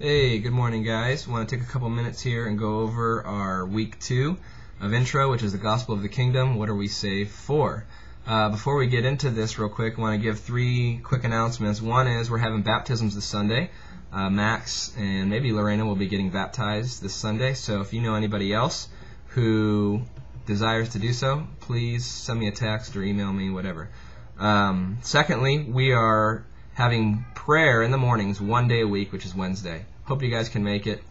Hey, good morning, guys. Want to take a couple minutes here and go over our week 2 of intro, which is the gospel of the kingdom. What are we saved for? Before we get into this real quick, I want to give 3 quick announcements. One is we're having baptisms this Sunday. Max and maybe Lorena will be getting baptized this Sunday. So if you know anybody else who desires to do so, please send me a text or email me, whatever. Secondly, we are having prayer in the mornings 1 day a week, which is Wednesday. Hope you guys can make it.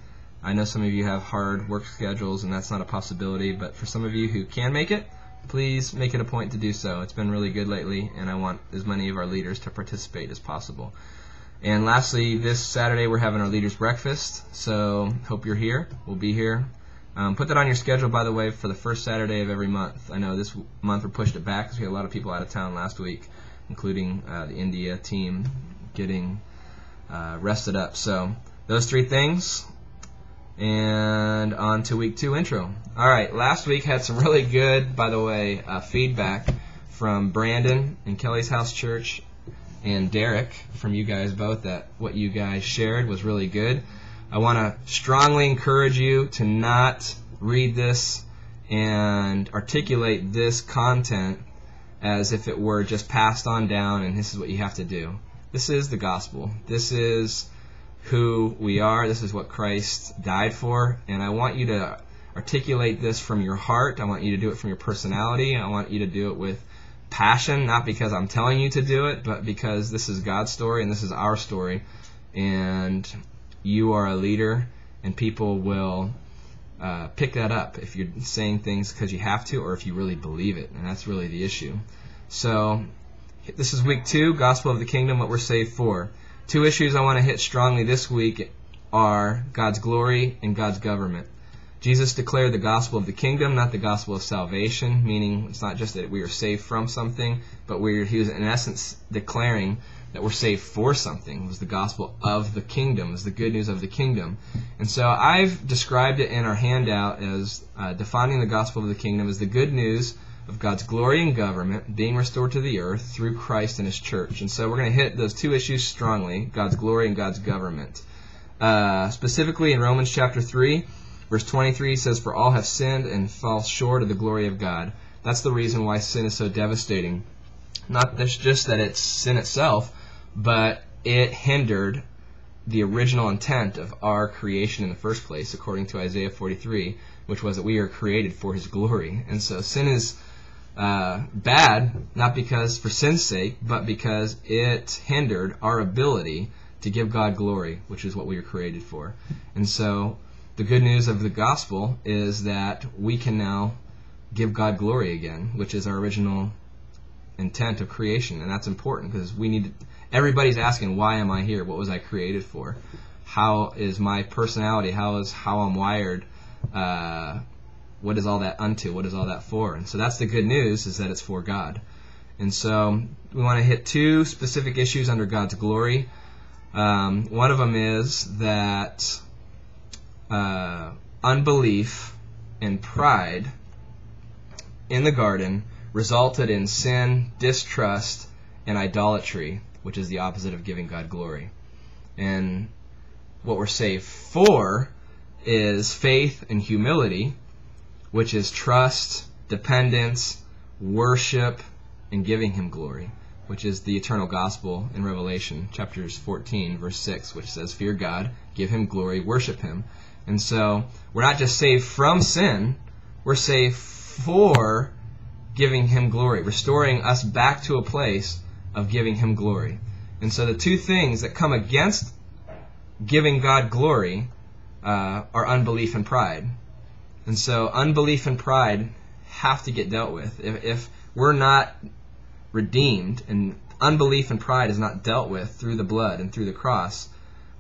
I know some of you have hard work schedules and that's not a possibility, but for some of you who can make it, please make it a point to do so. It's been really good lately, and I want as many of our leaders to participate as possible. And lastly, this Saturday we're having our leaders breakfast, so hope you're here. We'll be here. Put that on your schedule, by the way, for the first Saturday of every month. I know this month we pushed it back because we had a lot of people out of town last week, including the India team getting rested up. So those 3 things, and on to week 2 intro. Alright, last week had some really good, by the way, feedback from Brandon and Kelly's House Church and Derek from you guys both, that what you guys shared was really good. I want to strongly encourage you to not read this and articulate this content as if it were just passed on down and this is what you have to do. This is the gospel. This is who we are. This is what Christ died for. And I want you to articulate this from your heart. I want you to do it from your personality. I want you to do it with passion, not because I'm telling you to do it, but because this is God's story and this is our story. And you are a leader, and people will pick that up if you're saying things because you have to or if you really believe it. And that's really the issue. So this is week 2, Gospel of the Kingdom, what we're saved for. 2 issues I want to hit strongly this week are God's glory and God's government. Jesus declared the gospel of the kingdom, not the gospel of salvation, meaning it's not just that we are saved from something, but he was in essence declaring that we're saved for something. It was the gospel of the kingdom, it was the good news of the kingdom. And so I've described it in our handout as defining the gospel of the kingdom as the good news of God's glory and government being restored to the earth through Christ and His church. And so we're going to hit those 2 issues strongly, God's glory and God's government. Specifically in Romans chapter 3, verse 23 says, "For all have sinned and fall short of the glory of God." That's the reason why sin is so devastating. Not just that it's sin itself, but it hindered the original intent of our creation in the first place, according to Isaiah 43, which was that we are created for His glory. And so sin is bad, not because for sin's sake, but because it hindered our ability to give God glory, which is what we were created for. And so the good news of the gospel is that we can now give God glory again, which is our original intent of creation. And that's important because everybody's asking, why am I here? What was I created for? How is my personality? How I'm wired? What is all that unto? What is all that for? And so that's the good news, is that it's for God. And so we want to hit 2 specific issues under God's glory. One of them is that unbelief and pride in the garden resulted in sin, distrust, and idolatry, which is the opposite of giving God glory. And what we're saved for is faith and humility, which is trust, dependence, worship, and giving Him glory, which is the eternal gospel in Revelation, chapters 14, verse 6, which says, "Fear God, give Him glory, worship Him." And so we're not just saved from sin, we're saved for giving Him glory, restoring us back to a place of giving Him glory. And so the 2 things that come against giving God glory are unbelief and pride. And so unbelief and pride have to get dealt with. If we're not redeemed and unbelief and pride is not dealt with through the blood and through the cross,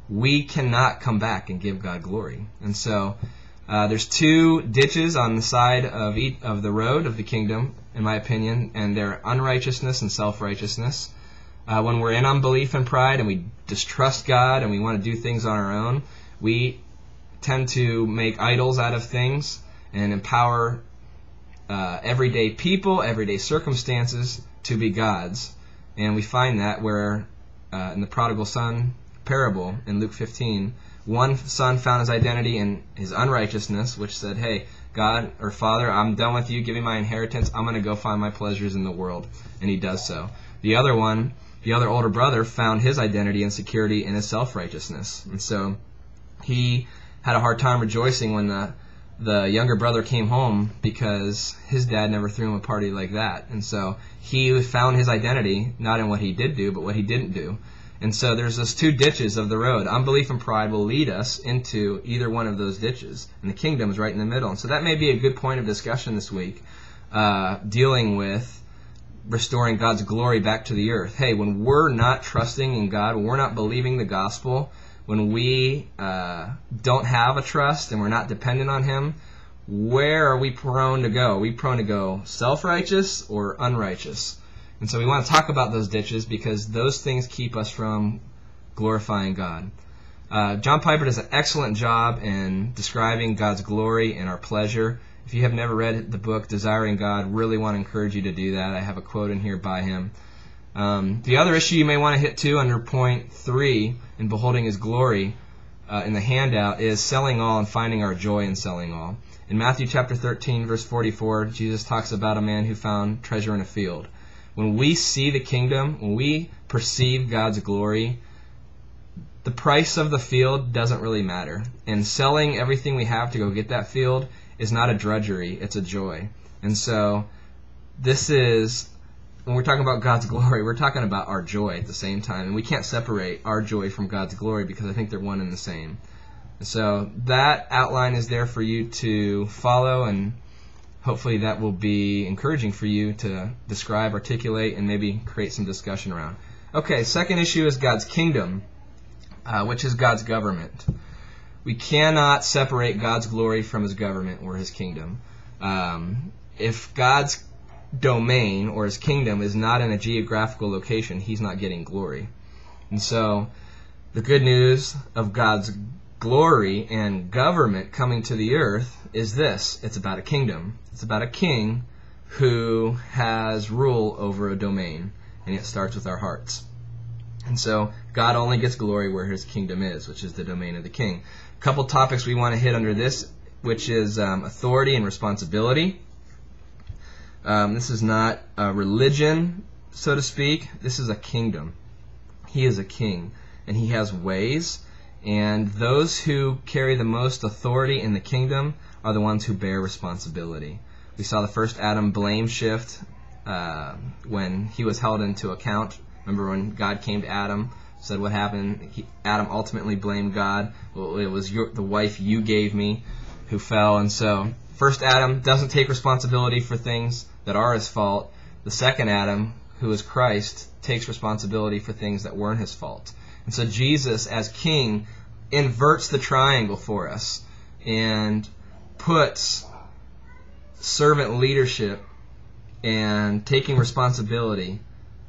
we cannot come back and give God glory. And so there's 2 ditches on the side of the road of the kingdom, in my opinion, and they're unrighteousness and self-righteousness. When we're in unbelief and pride and we distrust God and we want to do things on our own, we tend to make idols out of things and empower everyday people, everyday circumstances to be gods. And we find that where in the prodigal son parable in Luke 15. One son found his identity in his unrighteousness, which said, hey, God or Father, I'm done with you. Give me my inheritance. I'm going to go find my pleasures in the world. And he does so. The other older brother, found his identity and security in his self-righteousness. And so he had a hard time rejoicing when the younger brother came home because his dad never threw him a party like that. And so he found his identity not in what he did do, but what he didn't do. And so there's those two ditches of the road. Unbelief and pride will lead us into either one of those ditches. And the kingdom is right in the middle. And so that may be a good point of discussion this week, dealing with restoring God's glory back to the earth. Hey, when we're not trusting in God, when we're not believing the gospel, when we don't have a trust and we're not dependent on Him, where are we prone to go? Are we prone to go self-righteous or unrighteous? And so we want to talk about those ditches because those things keep us from glorifying God. John Piper does an excellent job in describing God's glory and our pleasure. If you have never read the book Desiring God, really want to encourage you to do that. I have a quote in here by him. The other issue you may want to hit too under point 3 in beholding His glory in the handout is selling all and finding our joy in selling all. In Matthew chapter 13, verse 44, Jesus talks about a man who found treasure in a field. When we see the kingdom, when we perceive God's glory, the price of the field doesn't really matter. And selling everything we have to go get that field is not a drudgery, it's a joy. And so this is, when we're talking about God's glory, we're talking about our joy at the same time. And we can't separate our joy from God's glory because I think they're one and the same. And so that outline is there for you to follow, and hopefully that will be encouraging for you to describe, articulate, and maybe create some discussion around. Okay, second issue is God's kingdom, which is God's government. We cannot separate God's glory from His government or His kingdom. If God's domain or His kingdom is not in a geographical location, He's not getting glory. And so the good news of God's glory and government coming to the earth is this. It's about a kingdom. It's about a king who has rule over a domain, and it starts with our hearts. And so God only gets glory where His kingdom is, which is the domain of the king. A couple topics we want to hit under this, which is authority and responsibility. This is not a religion, so to speak. This is a kingdom. He is a king, and He has ways. And those who carry the most authority in the kingdom are the ones who bear responsibility. We saw the first Adam blame shift when he was held into account. Remember when God came to Adam, said what happened? Adam ultimately blamed God. Well, it was the wife you gave me who fell. And so first Adam doesn't take responsibility for things that are his fault. The second Adam, who is Christ, takes responsibility for things that weren't his fault. And so Jesus, as king, inverts the triangle for us and puts servant leadership and taking responsibility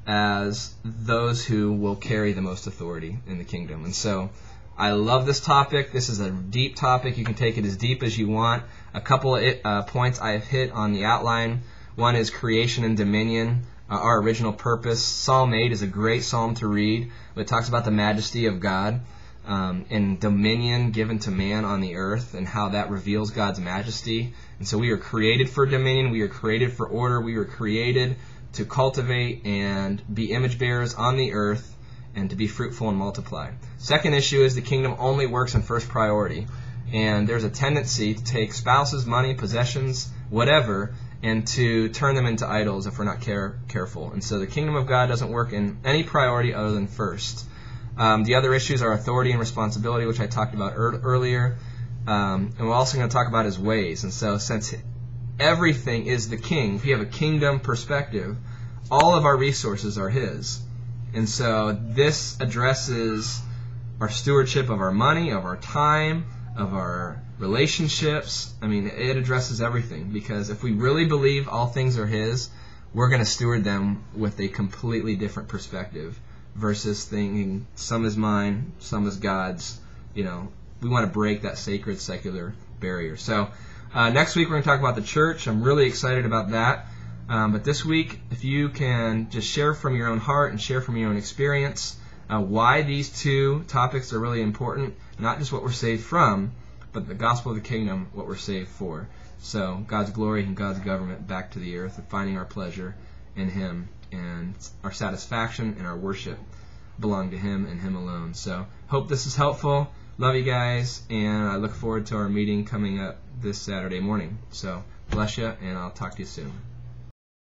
as those who will carry the most authority in the kingdom. And so I love this topic. This is a deep topic. You can take it as deep as you want. A couple of points I have hit on the outline. One is creation and dominion. Our original purpose. Psalm 8 is a great psalm to read. It talks about the majesty of God and dominion given to man on the earth and how that reveals God's majesty. And so we are created for dominion. We are created for order. We are created to cultivate and be image bearers on the earth and to be fruitful and multiply. Second issue is the kingdom only works in first priority. And there's a tendency to take spouses, money, possessions, whatever, and to turn them into idols if we're not careful. And so the kingdom of God doesn't work in any priority other than first. The other issues are authority and responsibility, which I talked about earlier. And we're also going to talk about His ways. And so since everything is the king, if we have a kingdom perspective, all of our resources are His. And so this addresses our stewardship of our money, of our time, of our relationships. I mean, it addresses everything, because if we really believe all things are His, we're going to steward them with a completely different perspective versus thinking some is mine, some is God's. You know, we want to break that sacred secular barrier. So next week we're going to talk about the church. I'm really excited about that. But this week, if you can just share from your own heart and share from your own experience, why these two topics are really important, not just what we're saved from, but the gospel of the kingdom, what we're saved for. So God's glory and God's government back to the earth, and finding our pleasure in Him, and our satisfaction and our worship belong to Him and Him alone. So hope this is helpful. Love you guys, and I look forward to our meeting coming up this Saturday morning. So bless you, and I'll talk to you soon.